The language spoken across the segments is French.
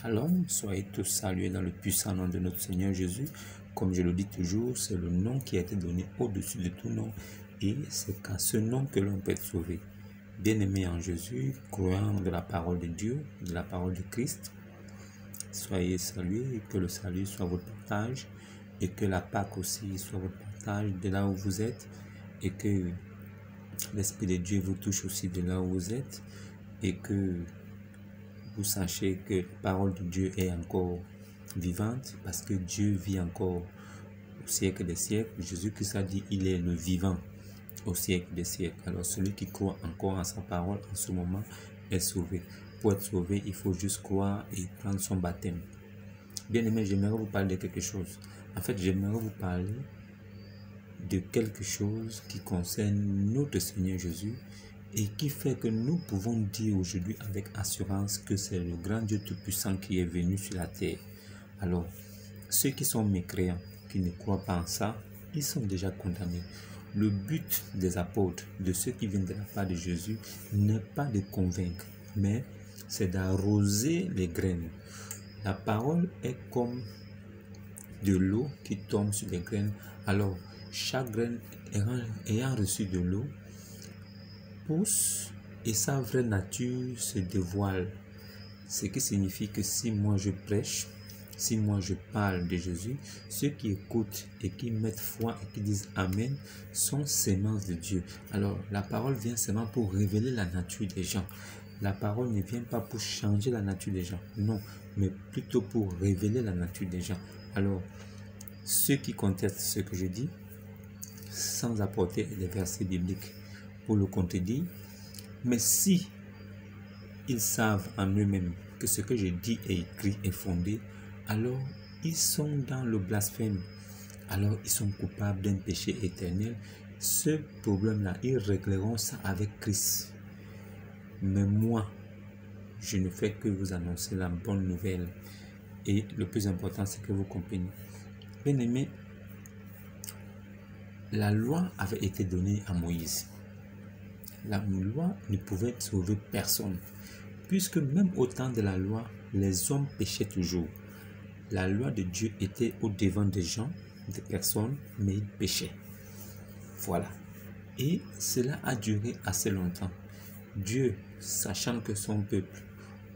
Shalom, soyez tous salués dans le puissant nom de notre Seigneur Jésus. Comme je le dis toujours, c'est le nom qui a été donné au-dessus de tout nom et c'est qu'à ce nom que l'on peut être sauvé. Bien-aimés en Jésus, croyant de la parole de Dieu, de la parole de Christ, soyez salués et que le salut soit votre partage et que la Pâque aussi soit votre partage de là où vous êtes et que l'Esprit de Dieu vous touche aussi de là où vous êtes et que vous sachez que la parole de Dieu est encore vivante parce que Dieu vit encore au siècle des siècles. Jésus-Christ a dit il est le vivant au siècle des siècles. Alors celui qui croit encore en sa parole en ce moment est sauvé. Pour être sauvé, il faut juste croire et prendre son baptême. Bien aimé, j'aimerais vous parler de quelque chose. En fait, j'aimerais vous parler de quelque chose qui concerne notre Seigneur Jésus et qui fait que nous pouvons dire aujourd'hui avec assurance que c'est le grand Dieu Tout-Puissant qui est venu sur la terre. Alors, ceux qui sont mécréants, qui ne croient pas en ça, ils sont déjà condamnés. Le but des apôtres, de ceux qui viennent de la part de Jésus, n'est pas de convaincre, mais c'est d'arroser les graines. La parole est comme de l'eau qui tombe sur les graines. Alors, chaque graine ayant reçu de l'eau pousse et sa vraie nature se dévoile. Ce qui signifie que si moi je prêche, si moi je parle de Jésus, ceux qui écoutent et qui mettent foi et qui disent Amen sont semences de Dieu. Alors la parole vient seulement pour révéler la nature des gens. La parole ne vient pas pour changer la nature des gens, non, mais plutôt pour révéler la nature des gens. Alors ceux qui contestent ce que je dis, sans apporter des versets bibliques pour le contredire, mais si ils savent en eux-mêmes que ce que je dis et écrit est fondé, alors ils sont dans le blasphème, alors ils sont coupables d'un péché éternel. Ce problème-là, ils régleront ça avec Christ. Mais moi, je ne fais que vous annoncer la bonne nouvelle. Et le plus important, c'est que vous compreniez. Bien aimé, la loi avait été donnée à Moïse. La loi ne pouvait sauver personne, puisque même au temps de la loi, les hommes péchaient toujours. La loi de Dieu était au devant des gens, des personnes, mais ils péchaient. Voilà. Et cela a duré assez longtemps. Dieu, sachant que son peuple,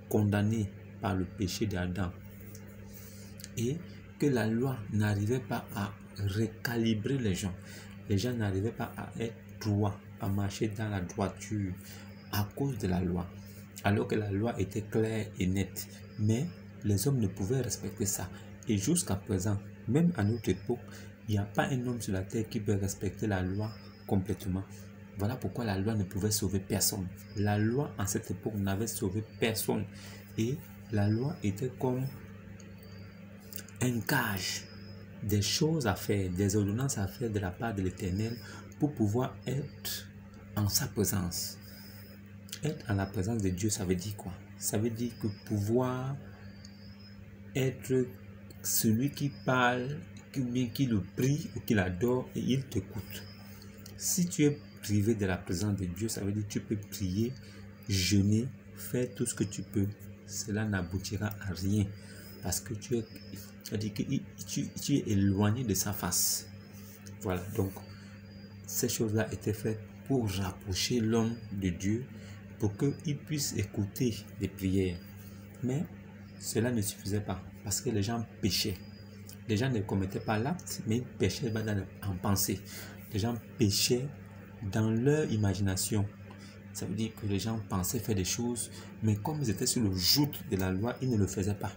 condamné par le péché d'Adam, et que la loi n'arrivait pas à recalibrer les gens n'arrivaient pas à être droits, à marcher dans la droiture à cause de la loi, alors que la loi était claire et nette, mais les hommes ne pouvaient respecter ça. Et jusqu'à présent, même à notre époque, il n'y a pas un homme sur la terre qui peut respecter la loi complètement. Voilà pourquoi la loi ne pouvait sauver personne. La loi en cette époque n'avait sauvé personne. Et la loi était comme un gage des choses à faire, des ordonnances à faire de la part de l'Éternel pour pouvoir être en sa présence. Être en la présence de Dieu, ça veut dire quoi? Ça veut dire que pouvoir être celui qui parle, qui le prie ou qui l'adore et il t'écoute. Si tu es privé de la présence de Dieu, ça veut dire que tu peux prier, jeûner, faire tout ce que tu peux. Cela n'aboutira à rien parce que tu es éloigné de sa face. Voilà, donc ces choses-là étaient faites pour rapprocher l'homme de Dieu, pour qu'il puisse écouter les prières. Mais cela ne suffisait pas parce que les gens péchaient. Les gens ne commettaient pas l'acte, mais ils péchaient en pensée. Les gens péchaient dans leur imagination. Ça veut dire que les gens pensaient faire des choses, mais comme ils étaient sur le joug de la loi, ils ne le faisaient pas.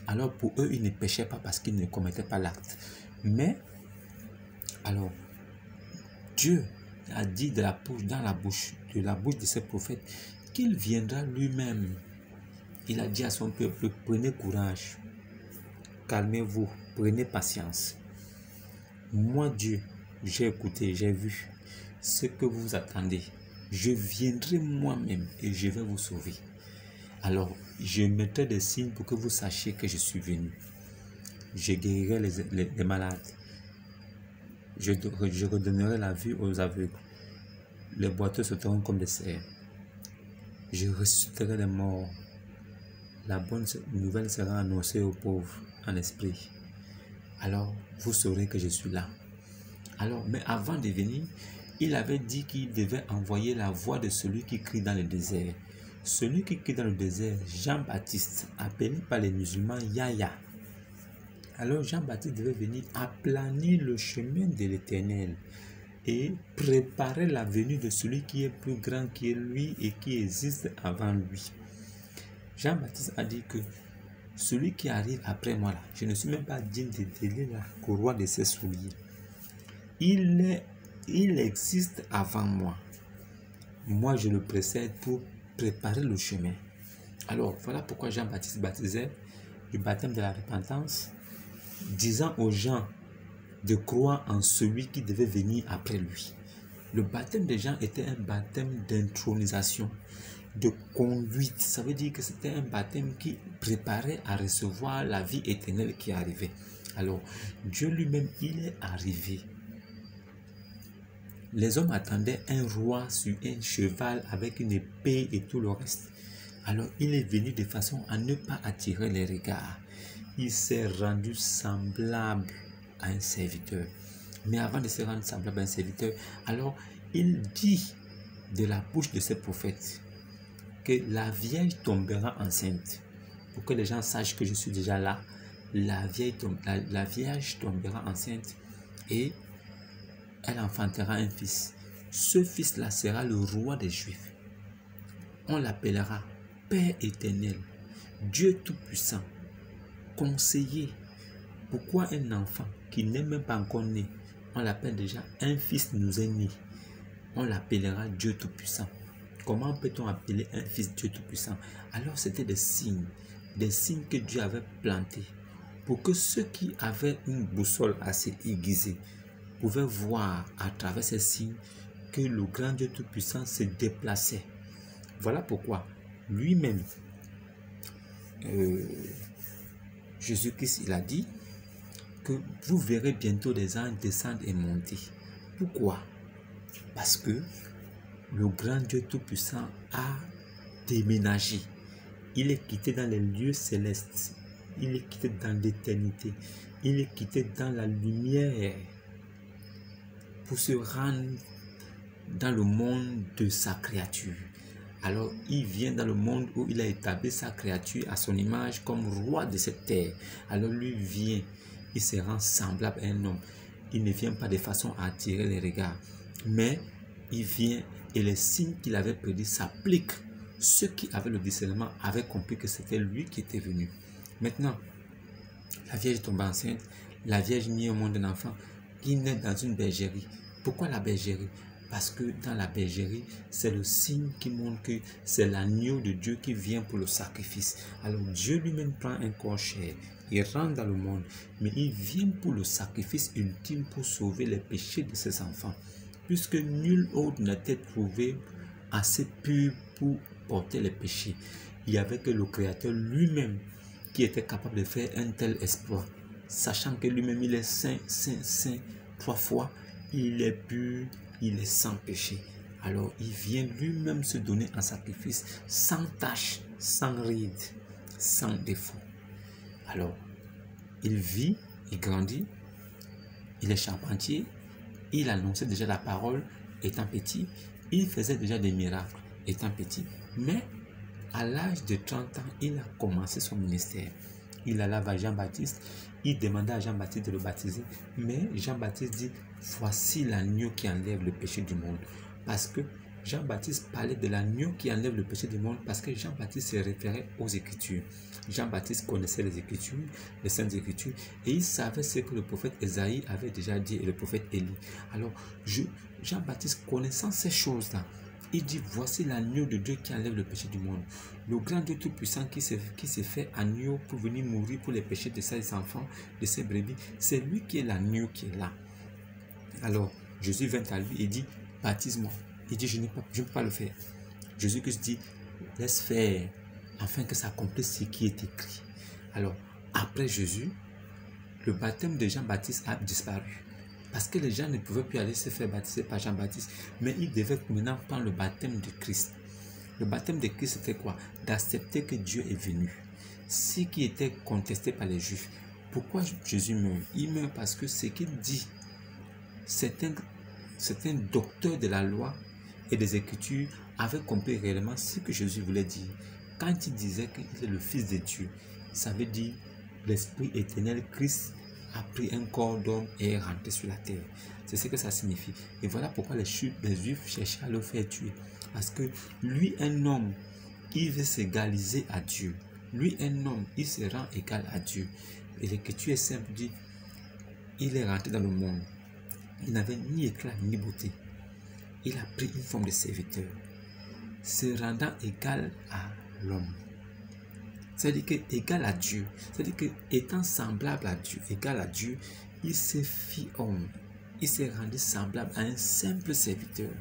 Alors pour eux, ils ne péchaient pas parce qu'ils ne commettaient pas l'acte. Mais, alors, Dieu a dit de la bouche de ses prophètes qu'il viendra lui-même. Il a dit à son peuple, prenez courage, calmez-vous, prenez patience. Moi, Dieu, j'ai écouté, j'ai vu ce que vous attendez. Je viendrai moi-même et je vais vous sauver. Alors, je mettrai des signes pour que vous sachiez que je suis venu. Je guérirai les malades. Je redonnerai la vue aux aveugles. Les boiteux sauteront comme des cerfs. Je ressusciterai les morts. la bonne nouvelle sera annoncée aux pauvres en esprit. Alors, vous saurez que je suis là. Alors, mais avant de venir, il avait dit qu'il devait envoyer la voix de celui qui crie dans le désert. Celui qui crie dans le désert, Jean-Baptiste, appelé par les musulmans Yahya. Alors Jean-Baptiste devait venir aplanir le chemin de l'Éternel et préparer la venue de celui qui est plus grand que lui et qui existe avant lui. Jean-Baptiste a dit que celui qui arrive après moi, là, je ne suis même pas digne de délier la courroie de ses souliers. Il existe avant moi. Moi, je le précède pour préparer le chemin. Alors, voilà pourquoi Jean-Baptiste baptisait du baptême de la repentance, disant aux gens de croire en celui qui devait venir après lui. Le baptême de Jean était un baptême d'intronisation, de conduite. Ça veut dire que c'était un baptême qui préparait à recevoir la vie éternelle qui arrivait. Alors, Dieu lui-même, il est arrivé. Les hommes attendaient un roi sur un cheval avec une épée et tout le reste. Alors, il est venu de façon à ne pas attirer les regards. Il s'est rendu semblable à un serviteur. Mais avant de se rendre semblable à un serviteur, alors il dit de la bouche de ses prophètes que la Vierge tombera enceinte. Pour que les gens sachent que je suis déjà là, la Vierge tombera enceinte et elle enfantera un fils. Ce fils-là sera le roi des Juifs. On l'appellera Père éternel, Dieu tout-puissant, conseiller. Pourquoi un enfant qui n'est même pas encore né, on l'appelle déjà un fils nous est né? On l'appellera Dieu tout-puissant. Comment peut-on appeler un fils Dieu tout-puissant? Alors c'était des signes que Dieu avait plantés pour que ceux qui avaient une boussole assez aiguisée pouvaient voir à travers ces signes que le grand Dieu tout-puissant se déplaçait. Voilà pourquoi lui-même, Jésus-Christ, il a dit que vous verrez bientôt des anges descendre et monter. Pourquoi? Parce que le grand Dieu tout-puissant a déménagé. Il est quitté dans les lieux célestes. Il est quitté dans l'éternité. Il est quitté dans la lumière pour se rendre dans le monde de sa créature. Alors, il vient dans le monde où il a établi sa créature à son image comme roi de cette terre. Alors, lui vient, il se rend semblable à un homme. Il ne vient pas de façon à attirer les regards, mais il vient et les signes qu'il avait prédits s'appliquent. Ceux qui avaient le discernement avaient compris que c'était lui qui était venu. Maintenant, la Vierge tombe enceinte, la Vierge mit au monde un enfant qui naît dans une bergerie. Pourquoi la bergerie? Parce que dans la bergerie, c'est le signe qui montre que c'est l'agneau de Dieu qui vient pour le sacrifice. Alors Dieu lui-même prend un corps chair, il rentre dans le monde, mais il vient pour le sacrifice ultime pour sauver les péchés de ses enfants. Puisque nul autre n'était trouvé assez pur pour porter les péchés. Il n'y avait que le Créateur lui-même qui était capable de faire un tel exploit. Sachant que lui-même il est saint, saint, saint, 3 fois, il est pur, il est sans péché. Alors il vient lui-même se donner en sacrifice sans tache, sans ride, sans défaut. Alors il vit, il grandit, il est charpentier, il annonçait déjà la parole étant petit, il faisait déjà des miracles étant petit. Mais à l'âge de 30 ans, il a commencé son ministère. Il alla vers Jean-Baptiste, il demanda à Jean-Baptiste de le baptiser, mais Jean-Baptiste dit, voici l'agneau qui enlève le péché du monde. Parce que Jean-Baptiste parlait de l'agneau qui enlève le péché du monde parce que Jean-Baptiste se référait aux Écritures. Jean-Baptiste connaissait les Écritures, les Saintes Écritures, et il savait ce que le prophète Ésaïe avait déjà dit et le prophète Élie. Alors, Jean-Baptiste, connaissant ces choses-là, il dit, voici l'agneau de Dieu qui enlève le péché du monde. Le grand Dieu tout-puissant qui s'est fait agneau pour venir mourir pour les péchés de ses enfants, de ses brebis, c'est lui qui est l'agneau qui est là. Alors, Jésus vint à lui et dit, baptise-moi. Il dit, je ne peux pas le faire. Jésus-Christ dit, laisse faire, afin que ça accomplisse ce qui est écrit. Alors, après Jésus, le baptême de Jean-Baptiste a disparu. Parce que les gens ne pouvaient plus aller se faire baptiser par Jean-Baptiste, mais ils devaient maintenant prendre le baptême de Christ. Le baptême de Christ, c'était quoi? D'accepter que Dieu est venu. ce qui était contesté par les Juifs. Pourquoi Jésus meurt? Il meurt parce que ce qu'il dit, c'est un docteur de la loi et des Écritures avait compris réellement ce que Jésus voulait dire. Quand il disait qu'il est le Fils de Dieu, ça veut dire l'Esprit éternel, Christ a pris un corps d'homme et est rentré sur la terre. C'est ce que ça signifie. Et voilà pourquoi les Juifs cherchaient à le faire tuer. Parce que lui, un homme, il veut s'égaliser à Dieu. Lui, un homme, il se rend égal à Dieu. Et l'Écriture est simple, dit, il est rentré dans le monde. Il n'avait ni éclat ni beauté. Il a pris une forme de serviteur, se rendant égal à l'homme. C'est-à-dire que égal à Dieu, c'est-à-dire que étant semblable à Dieu, égal à Dieu, il s'est fait homme. Il s'est rendu semblable à un simple serviteur.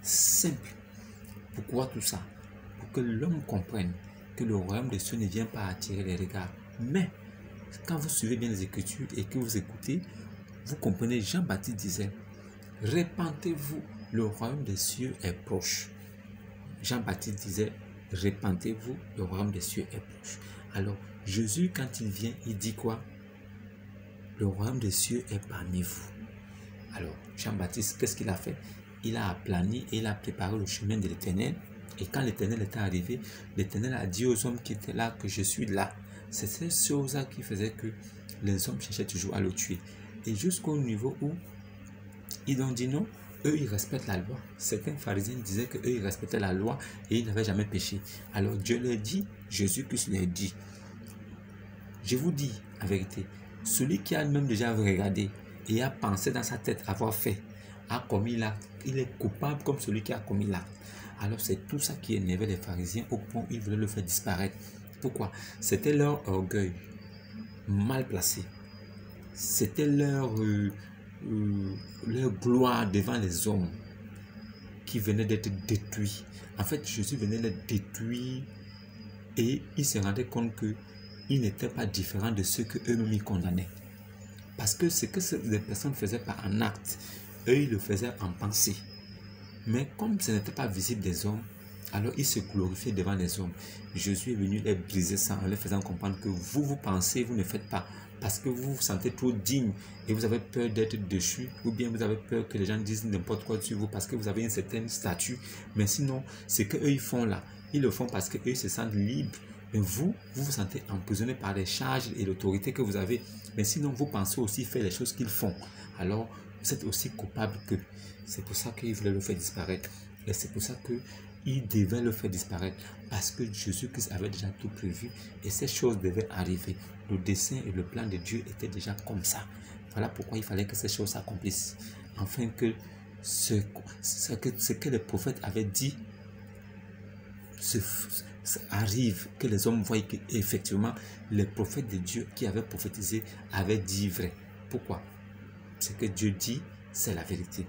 Simple. Pourquoi tout ça? Pour que l'homme comprenne que le royaume des cieux ne vient pas attirer les regards. Mais, quand vous suivez bien les Écritures et que vous écoutez, vous comprenez, Jean-Baptiste disait, répentez-vous, le royaume des cieux est proche. Jean-Baptiste disait, répentez-vous, le royaume des cieux est proche. Alors, Jésus, quand il vient, il dit quoi? Le royaume des cieux est parmi vous. Alors, Jean-Baptiste, qu'est-ce qu'il a fait? Il a aplani et il a préparé le chemin de l'Éternel. Et quand l'Éternel était arrivé, l'Éternel a dit aux hommes qui étaient là que je suis là. C'est ces choses-là qui faisaient que les hommes cherchaient toujours à le tuer. Et jusqu'au niveau où ils ont dit non, eux ils respectent la loi. Certains pharisiens disaient qu'eux ils respectaient la loi et ils n'avaient jamais péché. Alors Dieu leur dit, Jésus-Christ leur dit, je vous dis en vérité, celui qui a même déjà regardé et a pensé dans sa tête avoir fait, a commis l'acte, il est coupable comme celui qui a commis l'acte. Alors c'est tout ça qui énervait les pharisiens au point où ils voulaient le faire disparaître. Pourquoi? C'était leur orgueil mal placé. C'était leur gloire devant les hommes qui venaient d'être détruits. En fait, Jésus venait les détruire et ils se rendaient compte qu'ils n'étaient pas différents de ceux qu'eux-mêmes ils condamnaient. Parce que ce que les personnes faisaient pas en acte, eux ils le faisaient en pensée. Mais comme ce n'était pas visible des hommes, alors ils se glorifiaient devant les hommes. Jésus est venu les briser ça en leur faisant comprendre que vous pensez, vous ne faites pas. Parce que vous vous sentez trop digne et vous avez peur d'être déchu, ou bien vous avez peur que les gens disent n'importe quoi sur vous parce que vous avez une certaine statut. Mais sinon, ce qu'eux ils font là, ils le font parce qu'eux se sentent libres. Mais vous vous sentez emprisonné par les charges et l'autorité que vous avez. Mais sinon, vous pensez aussi faire les choses qu'ils font. Alors, vous êtes aussi coupable qu'eux. C'est pour ça qu'ils voulaient le faire disparaître. Et c'est pour ça qu'ils devaient le faire disparaître. Parce que Jésus-Christ avait déjà tout prévu. Et ces choses devaient arriver. Le dessein et le plan de Dieu étaient déjà comme ça. Voilà pourquoi il fallait que ces choses s'accomplissent. Afin que ce que les prophètes avaient dit arrive, que les hommes voient qu'effectivement les prophètes de Dieu qui avaient prophétisé avaient dit vrai. Pourquoi? Ce que Dieu dit, c'est la vérité.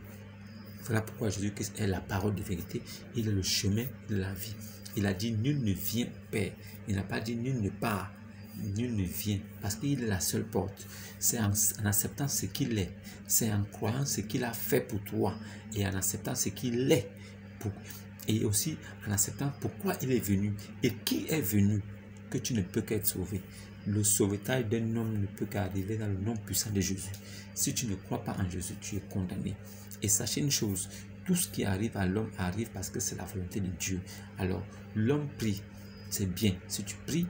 Voilà pourquoi Jésus-Christ est la parole de vérité. Il est le chemin de la vie. Il a dit nul ne vient Père. Il n'a pas dit nul ne part. Nul ne vient parce qu'il est la seule porte. C'est en acceptant ce qu'il est. C'est en croyant ce qu'il a fait pour toi. Et en acceptant ce qu'il est. Et aussi en acceptant pourquoi il est venu. Et qui est venu que tu ne peux qu'être sauvé. Le sauvetage d'un homme ne peut qu'arriver dans le nom puissant de Jésus. Si tu ne crois pas en Jésus, tu es condamné. Et sachez une chose, tout ce qui arrive à l'homme arrive parce que c'est la volonté de Dieu. Alors, l'homme prie, c'est bien. Si tu pries,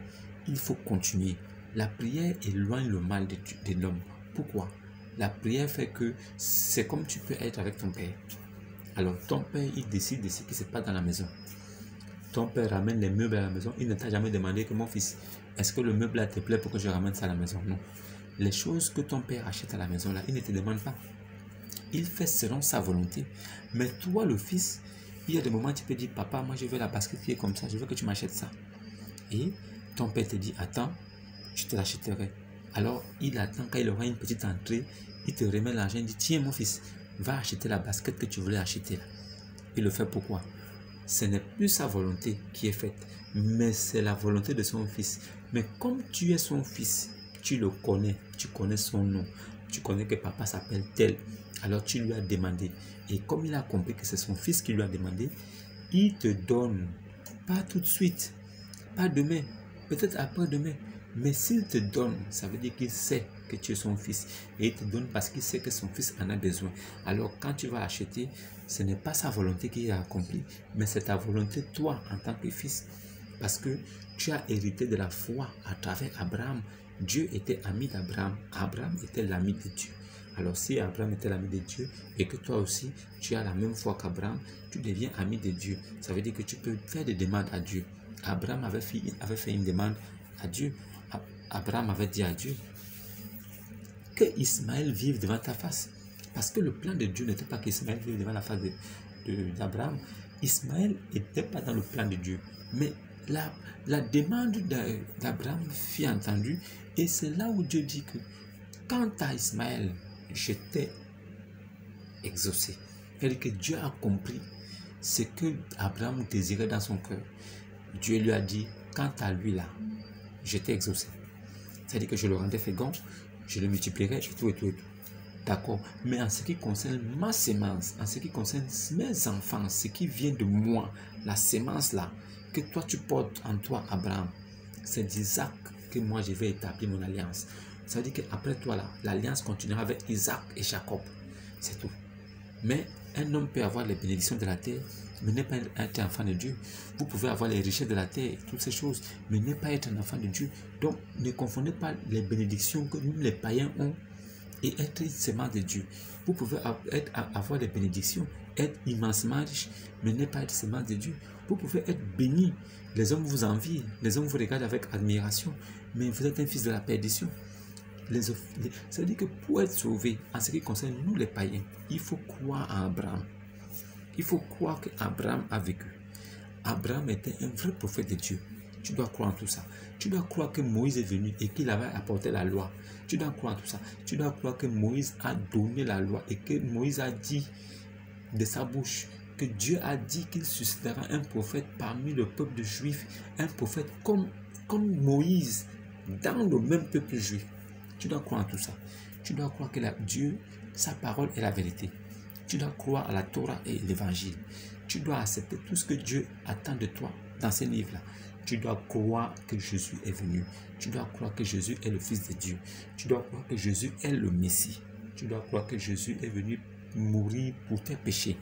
il faut continuer. La prière éloigne le mal de l'homme. Pourquoi? La prière fait que c'est comme tu peux être avec ton père. Alors, ton père, il décide de ce qui se passe dans la maison. Ton père ramène les meubles à la maison. Il ne t'a jamais demandé que mon fils, est-ce que le meuble là te plaît pour que je ramène ça à la maison? Non. Les choses que ton père achète à la maison là, il ne te demande pas. Il fait selon sa volonté. Mais toi, le fils, il y a des moments où tu peux dire, papa, moi je veux la basket qui est comme ça, je veux que tu m'achètes ça. Et ton père te dit, attends, je te l'achèterai. Alors, il attend quand il aura une petite entrée, il te remet l'argent, il dit, tiens mon fils, va acheter la basket que tu voulais acheter là. Il le fait pourquoi? Ce n'est plus sa volonté qui est faite, mais c'est la volonté de son fils. Mais comme tu es son fils, tu le connais, tu connais son nom, tu connais que papa s'appelle tel. Alors tu lui as demandé. Et comme il a compris que c'est son fils qui lui a demandé, il te donne. Pas tout de suite, pas demain, peut-être après-demain. Mais s'il te donne, ça veut dire qu'il sait que tu es son fils. Et il te donne parce qu'il sait que son fils en a besoin. Alors quand tu vas acheter, ce n'est pas sa volonté qui est accomplie, mais c'est ta volonté, toi, en tant que fils. Parce que tu as hérité de la foi à travers Abraham. Dieu était ami d'Abraham. Abraham était l'ami de Dieu. Alors si Abraham était l'ami de Dieu et que toi aussi, tu as la même foi qu'Abraham, tu deviens ami de Dieu. Ça veut dire que tu peux faire des demandes à Dieu. Abraham avait fait une demande à Dieu. Abraham avait dit à Dieu que Ismaël vive devant ta face. Parce que le plan de Dieu n'était pas qu'Ismaël vive devant la face d'Abraham. Ismaël n'était pas dans le plan de Dieu. Mais la demande d'Abraham fut entendue. Et c'est là où Dieu dit que quant à Ismaël, je t'ai exaucé. C'est-à-dire que Dieu a compris ce que Abraham désirait dans son cœur. Dieu lui a dit, quant à lui là, je t'ai exaucé. C'est-à-dire que je le rendais fécond, je le multiplierai et tout et tout et tout. D'accord. Mais en ce qui concerne ma sémence, en ce qui concerne mes enfants, ce qui vient de moi, la sémence là, que toi tu portes en toi, Abraham, c'est d'Isaac que moi je vais établir mon alliance. Ça veut dire qu'après toi là, l'alliance continuera avec Isaac et Jacob. C'est tout. Mais un homme peut avoir les bénédictions de la terre, mais n'est pas être enfant de Dieu. Vous pouvez avoir les richesses de la terre, toutes ces choses, mais ne pas être un enfant de Dieu. Donc, ne confondez pas les bénédictions que nous, les païens, ont et être une sémence de Dieu. Vous pouvez avoir des bénédictions, être immensement riche, mais ne pas être sémence de Dieu. Vous pouvez être béni. Les hommes vous envient, les hommes vous regardent avec admiration, mais vous êtes un fils de la perdition. Ça veut dire que pour être sauvé, en ce qui concerne nous les païens, il faut croire en Abraham. Il faut croire qu'Abraham a vécu. Abraham était un vrai prophète de Dieu. Tu dois croire en tout ça. Tu dois croire que Moïse est venu et qu'il avait apporté la loi. Tu dois croire en tout ça. Tu dois croire que Moïse a donné la loi et que Moïse a dit de sa bouche que Dieu a dit qu'il suscitera un prophète parmi le peuple juif, un prophète comme Moïse dans le même peuple juif. Tu dois croire en tout ça. Tu dois croire que Dieu, sa parole est la vérité. Tu dois croire à la Torah et l'évangile. Tu dois accepter tout ce que Dieu attend de toi dans ces livres-là. Tu dois croire que Jésus est venu. Tu dois croire que Jésus est le Fils de Dieu. Tu dois croire que Jésus est le Messie. Tu dois croire que Jésus est venu mourir pour tes péchés.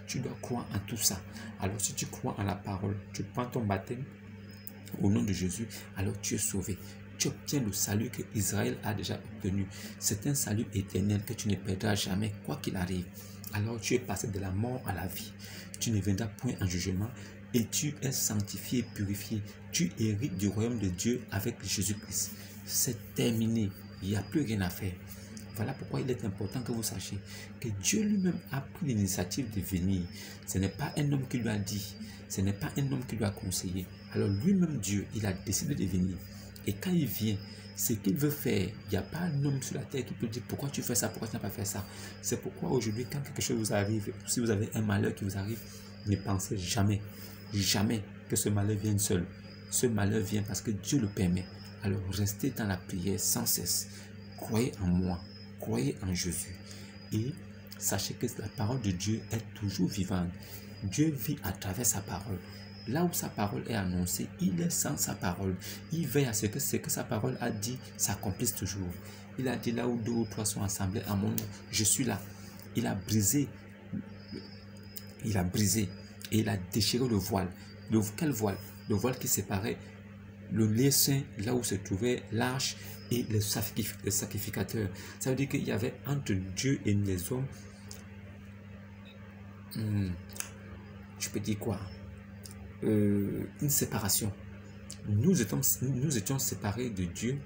Tu dois croire en tout ça. Alors si tu crois en la parole, tu prends ton baptême au nom de Jésus, alors tu es sauvé. Tu obtiens le salut que Israël a déjà obtenu. C'est un salut éternel que tu ne perdras jamais, quoi qu'il arrive. Alors tu es passé de la mort à la vie. Tu ne viendras point en jugement et tu es sanctifié et purifié. Tu hérites du royaume de Dieu avec Jésus-Christ. C'est terminé. Il n'y a plus rien à faire. Voilà pourquoi il est important que vous sachiez que Dieu lui-même a pris l'initiative de venir. Ce n'est pas un homme qui lui a dit. Ce n'est pas un homme qui lui a conseillé. Alors lui-même Dieu, il a décidé de venir. Et quand il vient, ce qu'il veut faire, il n'y a pas un homme sur la terre qui peut dire pourquoi tu fais ça, pourquoi tu n'as pas fait ça. C'est pourquoi aujourd'hui, quand quelque chose vous arrive, si vous avez un malheur qui vous arrive, ne pensez jamais, jamais que ce malheur vienne seul. Ce malheur vient parce que Dieu le permet. Alors restez dans la prière sans cesse. Croyez en moi, croyez en Jésus. Et sachez que la parole de Dieu est toujours vivante. Dieu vit à travers sa parole. Là où sa parole est annoncée, il est sans sa parole. Il veille à ce que sa parole a dit s'accomplisse toujours. Il a dit là où 2 ou 3 sont assemblés à mon nom, je suis là. Il a brisé et il a déchiré le voile. Quel voile? Le voile qui séparait le lieu saint, là où se trouvait l'arche et le sacrificateur. Ça veut dire qu'il y avait entre Dieu et les hommes, je peux dire quoi? Une séparation. Nous étions séparés de Dieu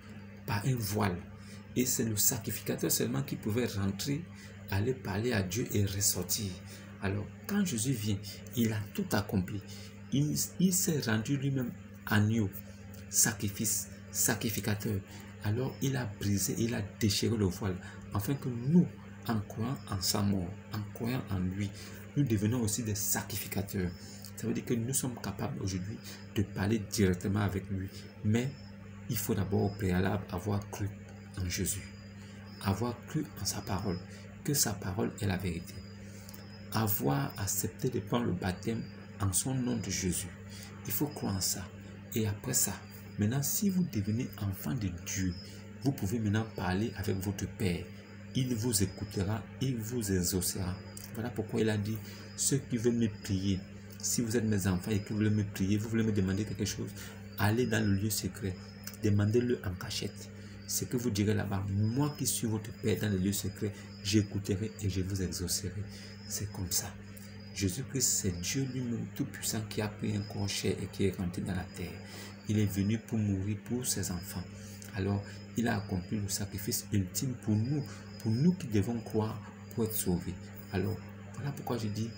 par un voile. Et c'est le sacrificateur seulement qui pouvait rentrer, aller parler à Dieu et ressortir. Alors, quand Jésus vient, il a tout accompli. Il s'est rendu lui-même agneau, sacrificateur. Alors, il a brisé, il a déchiré le voile, afin que nous, en croyant en sa mort, en croyant en lui, nous devenons aussi des sacrificateurs. Ça veut dire que nous sommes capables aujourd'hui de parler directement avec lui. Mais il faut d'abord au préalable avoir cru en Jésus. Avoir cru en sa parole, que sa parole est la vérité. Avoir accepté de prendre le baptême en son nom de Jésus. Il faut croire en ça. Et après ça, Maintenant, si vous devenez enfant de Dieu, vous pouvez maintenant parler avec votre Père. Il vous écoutera, il vous exaucera. Voilà pourquoi il a dit, ceux qui veulent me prier, si vous êtes mes enfants et que vous voulez me prier, vous voulez me demander quelque chose, allez dans le lieu secret, demandez-le en cachette. Ce que vous direz là-bas, moi qui suis votre Père dans le lieu secret, j'écouterai et je vous exaucerai. C'est comme ça. Jésus-Christ, c'est Dieu lui-même tout-puissant qui a pris un corps chair et qui est rentré dans la terre. Il est venu pour mourir pour ses enfants. Alors, il a accompli le sacrifice ultime pour nous qui devons croire pour être sauvés. Alors, voilà pourquoi je dis,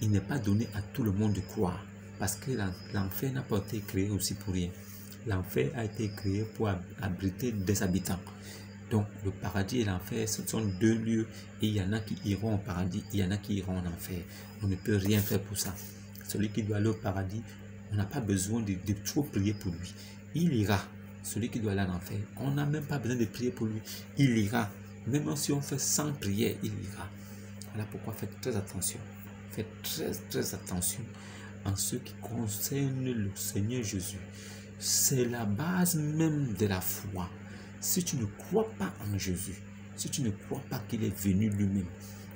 il n'est pas donné à tout le monde de croire, parce que l'enfer n'a pas été créé aussi pour rien. L'enfer a été créé pour abriter des habitants. Donc, le paradis et l'enfer, ce sont deux lieux, et il y en a qui iront au paradis, il y en a qui iront en enfer. On ne peut rien faire pour ça. Celui qui doit aller au paradis, on n'a pas besoin de trop prier pour lui. Il ira. Celui qui doit aller en enfer, on n'a même pas besoin de prier pour lui. Il ira. Même si on fait 100 prières, il ira. Voilà pourquoi faites très attention. Faites très attention en ce qui concerne le Seigneur Jésus. C'est la base même de la foi. Si tu ne crois pas en Jésus, si tu ne crois pas qu'il est venu lui-même,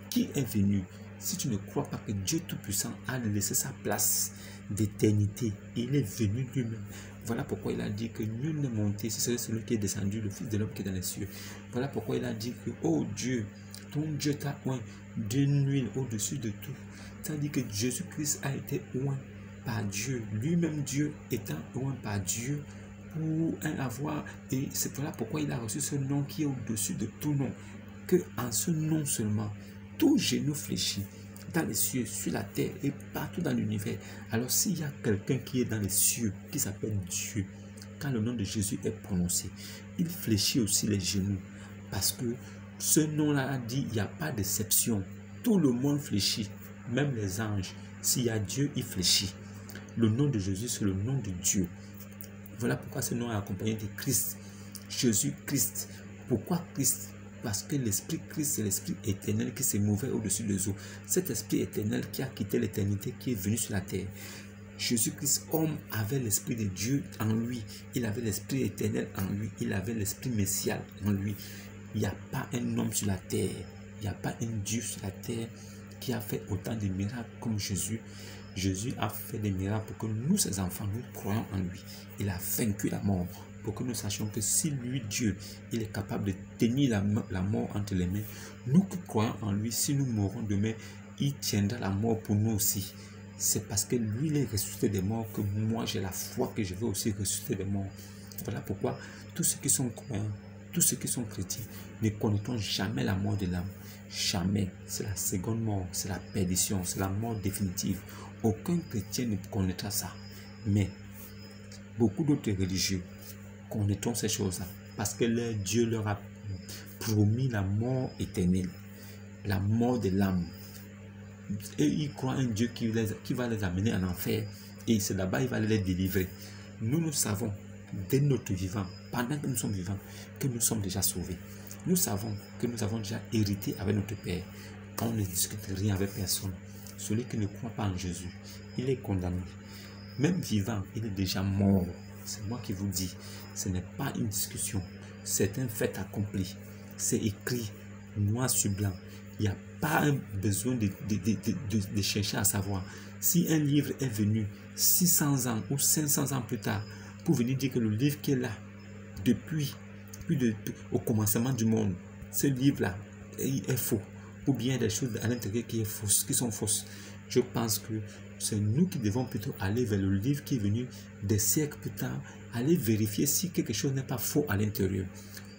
qui est venu, si tu ne crois pas que Dieu Tout-Puissant a laissé sa place d'éternité, il est venu lui-même. Voilà pourquoi il a dit que nul n'est monté, ce serait celui qui est descendu, le Fils de l'homme qui est dans les cieux. Voilà pourquoi il a dit que, oh Dieu, ton Dieu t'a oint d'une huile au-dessus de tout. C'est-à-dire que Jésus-Christ a été oint par Dieu, lui-même Dieu étant oint par Dieu pour avoir, et c'est voilà pourquoi il a reçu ce nom qui est au-dessus de tout nom, que en ce nom seulement, tout genou fléchit dans les cieux, sur la terre et partout dans l'univers. Alors s'il y a quelqu'un qui est dans les cieux, qui s'appelle Dieu, quand le nom de Jésus est prononcé, il fléchit aussi les genoux, parce que ce nom-là a dit, il n'y a pas d'exception. Tout le monde fléchit, même les anges. S'il y a Dieu, il fléchit. Le nom de Jésus, c'est le nom de Dieu. Voilà pourquoi ce nom est accompagné de Christ. Jésus-Christ. Pourquoi Christ? Parce que l'Esprit Christ, c'est l'Esprit éternel qui s'est mouvait au-dessus des eaux. Cet Esprit éternel qui a quitté l'éternité, qui est venu sur la terre. Jésus-Christ, homme, avait l'Esprit de Dieu en lui. Il avait l'Esprit éternel en lui. Il avait l'Esprit messial en lui. Il n'y a pas un homme sur la terre. Il n'y a pas un Dieu sur la terre qui a fait autant de miracles comme Jésus. Jésus a fait des miracles pour que nous, ses enfants, nous croyons en lui. Il a vaincu la mort pour que nous sachions que si lui, Dieu, il est capable de tenir la mort entre les mains, nous qui croyons en lui, si nous mourons demain, il tiendra la mort pour nous aussi. C'est parce que lui, il est ressuscité des morts que moi, j'ai la foi que je vais aussi ressusciter des morts. Voilà pourquoi tous ceux qui sont croyants, tous ceux qui sont chrétiens, ne connaîtront jamais la mort de l'âme. Jamais. C'est la seconde mort, c'est la perdition, c'est la mort définitive. Aucun chrétien ne connaîtra ça. Mais beaucoup d'autres religieux connaîtront ces choses-là parce que leur Dieu leur a promis la mort éternelle, la mort de l'âme. Et ils croient un Dieu qui va les amener en enfer et c'est là-bas il va les délivrer. Nous savons dès notre vivant, pendant que nous sommes vivants, que nous sommes déjà sauvés. Nous savons que nous avons déjà hérité avec notre Père. On ne discute rien avec personne. Celui qui ne croit pas en Jésus, il est condamné. Même vivant, il est déjà mort. C'est moi qui vous dis, ce n'est pas une discussion. C'est un fait accompli. C'est écrit noir sur blanc. Il n'y a pas besoin de chercher à savoir. Si un livre est venu 600 ans ou 500 ans plus tard pour venir dire que le livre qui est là depuis au commencement du monde, ce livre-là est faux, ou bien des choses à l'intérieur qui sont fausses, je pense que c'est nous qui devons plutôt aller vers le livre qui est venu des siècles plus tard, aller vérifier si quelque chose n'est pas faux à l'intérieur.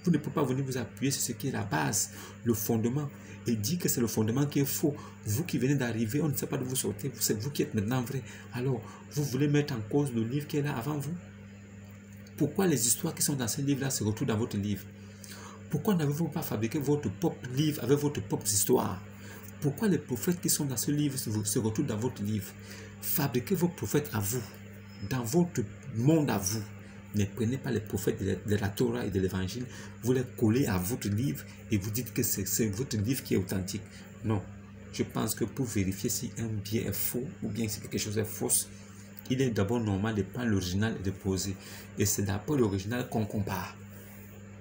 Vous ne pouvez pas venir vous appuyer sur ce qui est la base, le fondement, et dire que c'est le fondement qui est faux. Vous qui venez d'arriver, on ne sait pas de vous sortir, c'est vous qui êtes maintenant vrai. Alors, vous voulez mettre en cause le livre qui est là avant vous? Pourquoi les histoires qui sont dans ce livre-là se retrouvent dans votre livre? Pourquoi n'avez-vous pas fabriqué votre propre livre avec votre propre histoire? Pourquoi les prophètes qui sont dans ce livre se retrouvent dans votre livre? Fabriquez vos prophètes à vous, dans votre monde à vous. Ne prenez pas les prophètes de la Torah et de l'Évangile, vous les collez à votre livre et vous dites que c'est votre livre qui est authentique. Non, je pense que pour vérifier si un bien est faux ou bien si quelque chose est fausse, il est d'abord normal de prendre l'original et de poser. Et c'est d'après l'original qu'on compare.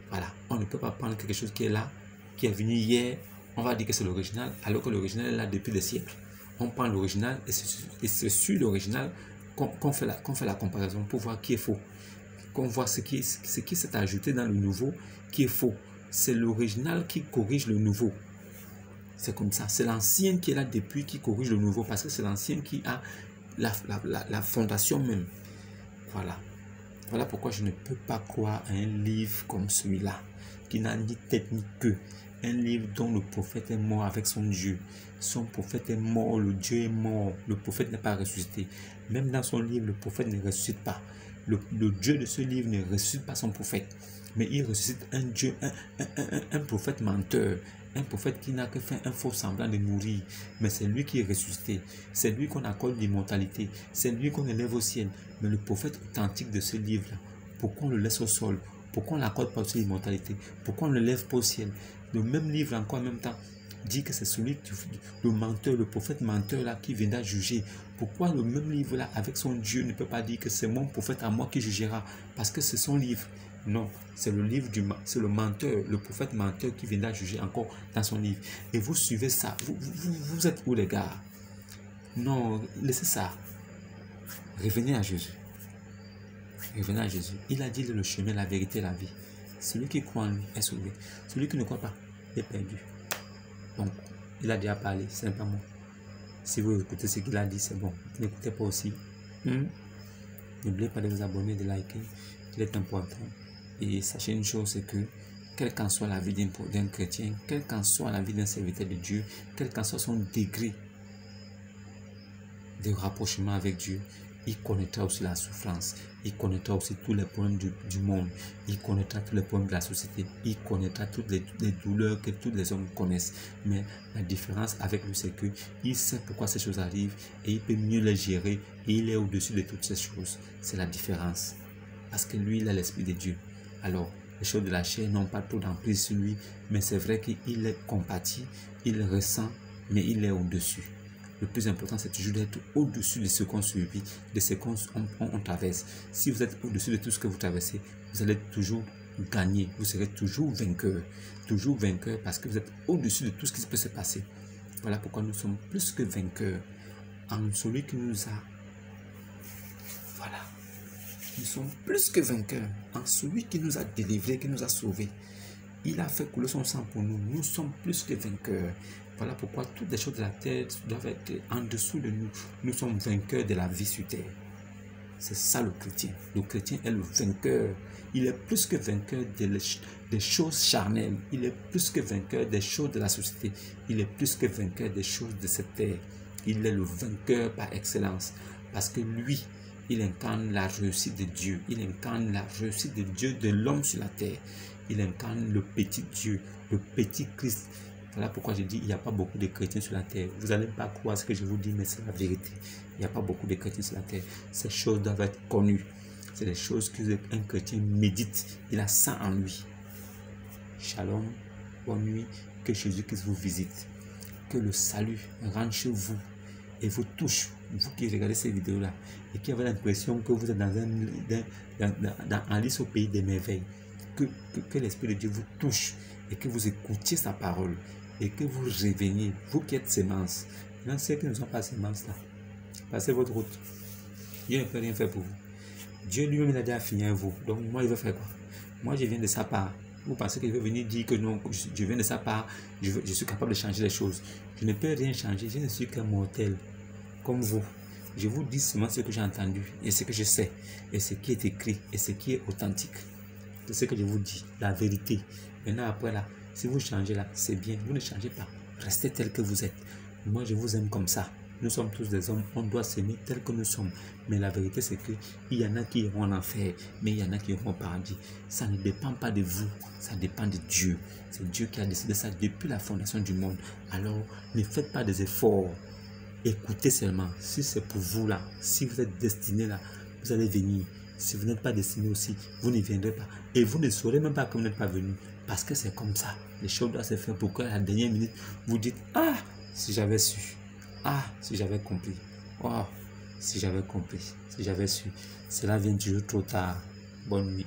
Voilà, on ne peut pas prendre quelque chose qui est là, qui est venu hier, on va dire que c'est l'original, alors que l'original est là depuis des siècles. On prend l'original et c'est sur l'original qu'on fait la comparaison pour voir qui est faux. Qu'on voit ce qui s'est ajouté dans le nouveau qui est faux. C'est l'original qui corrige le nouveau. C'est comme ça. C'est l'ancien qui est là depuis qui corrige le nouveau parce que c'est l'ancien qui a la fondation même. Voilà. Voilà pourquoi je ne peux pas croire à un livre comme celui-là, qui n'a ni tête ni queue. Un livre dont le prophète est mort avec son Dieu. Son prophète est mort, le Dieu est mort, le prophète n'est pas ressuscité. Même dans son livre, le prophète ne ressuscite pas. Le Dieu de ce livre ne ressuscite pas son prophète. Mais il ressuscite un Dieu, un prophète menteur. Un prophète qui n'a que fait un faux semblant de mourir. Mais c'est lui qui est ressuscité. C'est lui qu'on accorde l'immortalité. C'est lui qu'on élève au ciel. Mais le prophète authentique de ce livre-là, pourquoi on le laisse au sol? Pourquoi on n'accorde pas aussi l'immortalité? Pourquoi on ne le lève pas au ciel? Le même livre encore en même temps dit que c'est celui, le menteur, le prophète menteur là qui viendra juger. Pourquoi le même livre là avec son Dieu ne peut pas dire que c'est mon prophète à moi qui jugera? Parce que c'est son livre. Non, c'est le livre c'est le menteur, le prophète menteur qui viendra juger encore dans son livre. Et vous suivez ça. Vous êtes où les gars? Non, laissez ça. Revenez à Jésus. Revenez à Jésus. Il a dit le chemin, la vérité, la vie. Celui qui croit en lui est sauvé. Celui qui ne croit pas est perdu. Donc, il a déjà parlé, c'est pas moi. Si vous écoutez ce qu'il a dit, c'est bon. N'écoutez pas aussi. N'oubliez pas de vous abonner, de liker. Il est important. Et sachez une chose, c'est que quelle qu'en soit la vie d'un chrétien, quelle qu'en soit la vie d'un serviteur de Dieu, quel qu'en soit son degré de rapprochement avec Dieu, il connaîtra aussi la souffrance, il connaîtra aussi tous les problèmes du monde, il connaîtra tous les problèmes de la société, il connaîtra toutes les douleurs que tous les hommes connaissent. Mais la différence avec lui, c'est qu'il sait pourquoi ces choses arrivent et il peut mieux les gérer et il est au-dessus de toutes ces choses. C'est la différence. Parce que lui, il a l'esprit de Dieu. Alors, les choses de la chair n'ont pas trop d'emprise sur lui, mais c'est vrai qu'il est compatis, il ressent, mais il est au-dessus. Le plus important, c'est toujours d'être au-dessus de ce qu'on subit, de ce qu'on traverse. Si vous êtes au-dessus de tout ce que vous traversez, vous allez toujours gagner. Vous serez toujours vainqueur. Toujours vainqueur parce que vous êtes au-dessus de tout ce qui peut se passer. Voilà pourquoi nous sommes plus que vainqueurs en celui qui nous a... Voilà. Nous sommes plus que vainqueurs en celui qui nous a délivrés, qui nous a sauvés. Il a fait couler son sang pour nous. Nous sommes plus que vainqueurs. Voilà pourquoi toutes les choses de la terre doivent être en dessous de nous. Nous sommes vainqueurs de la vie sur terre. C'est ça le chrétien. Le chrétien est le vainqueur. Il est plus que vainqueur des choses charnelles. Il est plus que vainqueur des choses de la société. Il est plus que vainqueur des choses de cette terre. Il est le vainqueur par excellence. Parce que lui, il incarne la réussite de Dieu. Il incarne la réussite de Dieu, de l'homme sur la terre. Il incarne le petit Dieu, le petit Christ. Voilà pourquoi je dis il n'y a pas beaucoup de chrétiens sur la terre. Vous n'allez pas croire ce que je vous dis, mais c'est la vérité. Il n'y a pas beaucoup de chrétiens sur la terre. Ces choses doivent être connues. C'est des choses qu'un chrétien médite. Il a ça en lui. Shalom, bonne nuit. Que Jésus-Christ vous visite. Que le salut rentre chez vous et vous touche. Vous qui regardez ces vidéos-là et qui avez l'impression que vous êtes dans Alice au pays des merveilles. Que l'Esprit de Dieu vous touche et que vous écoutiez sa parole et que vous reveniez, vous qui êtes sémence. Maintenant, ceux qui ne sont pas sémence là, passez votre route. Dieu ne peut rien faire pour vous. Dieu lui-même il a déjà fini avec vous. Donc moi, il veut faire quoi? Moi, je viens de sa part. Vous pensez qu'il veut venir dire que non, je viens de sa part, je suis capable de changer les choses. Je ne peux rien changer, je ne suis qu'un mortel, comme vous. Je vous dis seulement ce que j'ai entendu et ce que je sais, et ce qui est écrit, et ce qui est authentique. C'est ce que je vous dis, la vérité. Maintenant, après là, si vous changez là, c'est bien. Vous ne changez pas. Restez tel que vous êtes. Moi, je vous aime comme ça. Nous sommes tous des hommes. On doit s'aimer tel que nous sommes. Mais la vérité, c'est qu'il y en a qui iront en enfer, mais il y en a qui iront au paradis. Ça ne dépend pas de vous. Ça dépend de Dieu. C'est Dieu qui a décidé ça depuis la fondation du monde. Alors, ne faites pas des efforts. Écoutez seulement. Si c'est pour vous là, si vous êtes destiné là, vous allez venir. Si vous n'êtes pas destiné aussi, vous ne viendrez pas. Et vous ne saurez même pas que vous n'êtes pas venu. Parce que c'est comme ça. Les choses doivent se faire pour qu'à la dernière minute, vous dites, ah, si j'avais su. Ah, si j'avais compris. Wow. si j'avais compris, si j'avais su. Cela vient toujours trop tard. Bonne nuit.